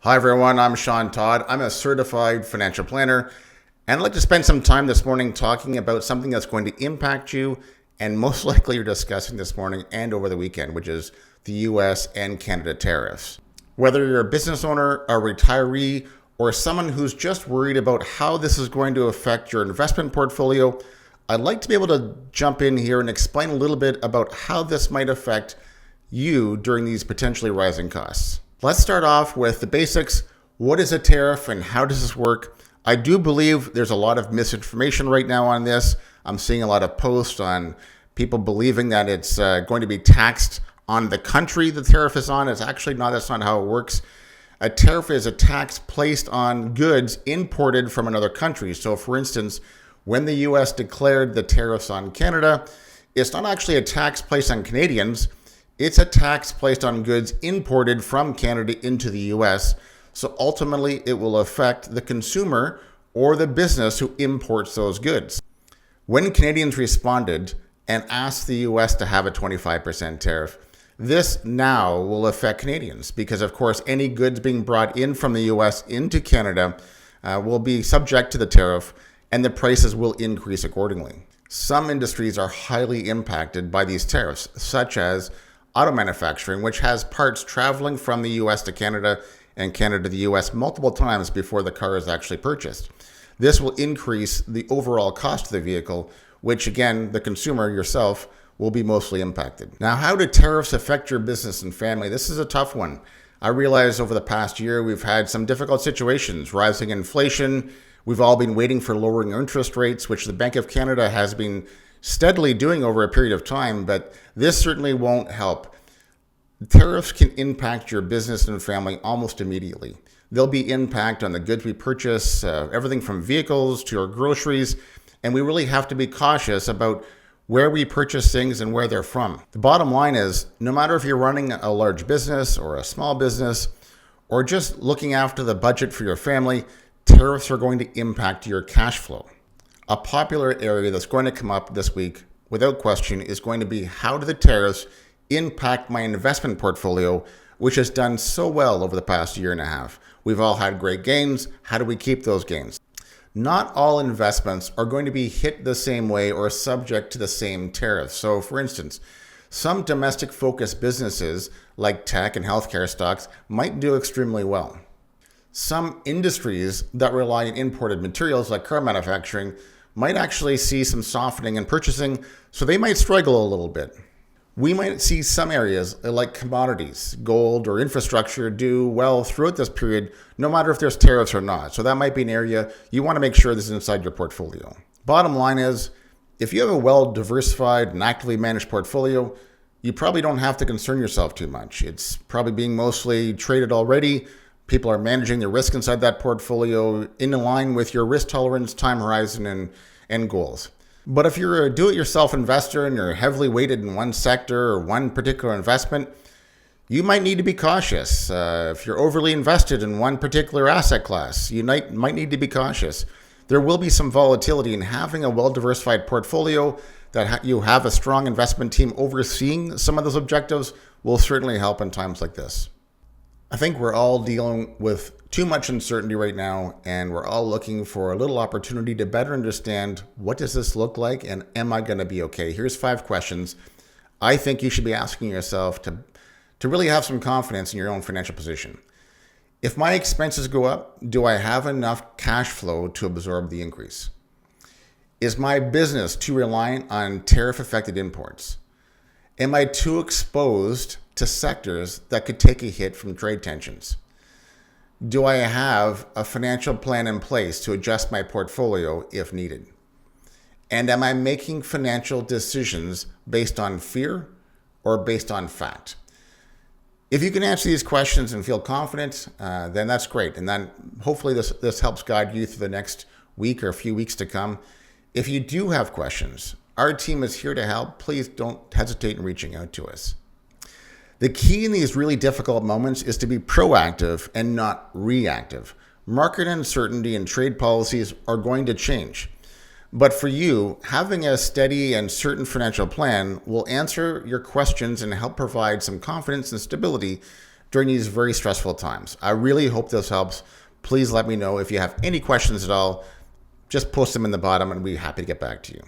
Hi everyone, I'm Sean Todd. I'm a certified financial planner, and I'd like to spend some time this morning talking about something that's going to impact you and most likely you're discussing this morning and over the weekend, which is the US and Canada tariffs. Whether you're a business owner, a retiree, or someone who's just worried about how this is going to affect your investment portfolio, I'd like to be able to jump in here and explain a little bit about how this might affect you during these potentially rising costs. Let's start off with the basics. What is a tariff and how does this work? I do believe there's a lot of misinformation right now on this. I'm seeing a lot of posts on people believing that it's going to be taxed on the country the tariff is on. It's actually not. That's not how it works. A tariff is a tax placed on goods imported from another country. So for instance, when the US declared the tariffs on Canada, it's not actually a tax placed on Canadians. It's a tax placed on goods imported from Canada into the US. So ultimately, it will affect the consumer or the business who imports those goods. When Canadians responded and asked the US to have a 25% tariff, this now will affect Canadians because, of course, any goods being brought in from the US into Canada will be subject to the tariff and the prices will increase accordingly. Some industries are highly impacted by these tariffs, such as auto manufacturing, which has parts traveling from the US to Canada and Canada to the US multiple times before the car is actually purchased. This will increase the overall cost of the vehicle, which again, the consumer yourself will be mostly impacted. Now, how do tariffs affect your business and family? This is a tough one. I realize over the past year, we've had some difficult situations, rising inflation. We've all been waiting for lowering interest rates, which the Bank of Canada has been steadily doing over a period of time, but this certainly won't help. Tariffs can impact your business and family almost immediately. There'll be impact on the goods we purchase, everything from vehicles to our groceries, and we really have to be cautious about where we purchase things and where they're from. The bottom line is, no matter if you're running a large business or a small business, or just looking after the budget for your family, tariffs are going to impact your cash flow. A popular area that's going to come up this week, without question, is going to be how do the tariffs impact my investment portfolio, which has done so well over the past year and a half. We've all had great gains. How do we keep those gains? Not all investments are going to be hit the same way or subject to the same tariffs. So for instance, some domestic focused businesses like tech and healthcare stocks might do extremely well. Some industries that rely on imported materials like car manufacturing might actually see some softening in purchasing, so they might struggle a little bit. We might see some areas like commodities, gold, or infrastructure do well throughout this period, no matter if there's tariffs or not. So that might be an area you want to make sure this is inside your portfolio. Bottom line is, if you have a well-diversified and actively managed portfolio, you probably don't have to concern yourself too much. It's probably being mostly traded already. People are managing the risk inside that portfolio in line with your risk tolerance, time horizon, and goals. But if you're a do-it-yourself investor and you're heavily weighted in one sector or one particular investment, you might need to be cautious. If you're overly invested in one particular asset class, you might need to be cautious. There will be some volatility, and having a well-diversified portfolio that you have a strong investment team overseeing some of those objectives will certainly help in times like this. I think we're all dealing with too much uncertainty right now, and we're all looking for a little opportunity to better understand what does this look like and am I going to be okay? Here's 5 questions I think you should be asking yourself to really have some confidence in your own financial position. If my expenses go up, do I have enough cash flow to absorb the increase? Is my business too reliant on tariff-affected imports? Am I too exposed to sectors that could take a hit from trade tensions? Do I have a financial plan in place to adjust my portfolio if needed? And am I making financial decisions based on fear or based on fact? If you can answer these questions and feel confident, then that's great. And then hopefully this helps guide you through the next week or a few weeks to come. If you do have questions, our team is here to help. Please don't hesitate in reaching out to us. The key in these really difficult moments is to be proactive and not reactive. Market uncertainty and trade policies are going to change. But for you, having a steady and certain financial plan will answer your questions and help provide some confidence and stability during these very stressful times. I really hope this helps. Please let me know if you have any questions at all. Just post them in the bottom and we'll be happy to get back to you.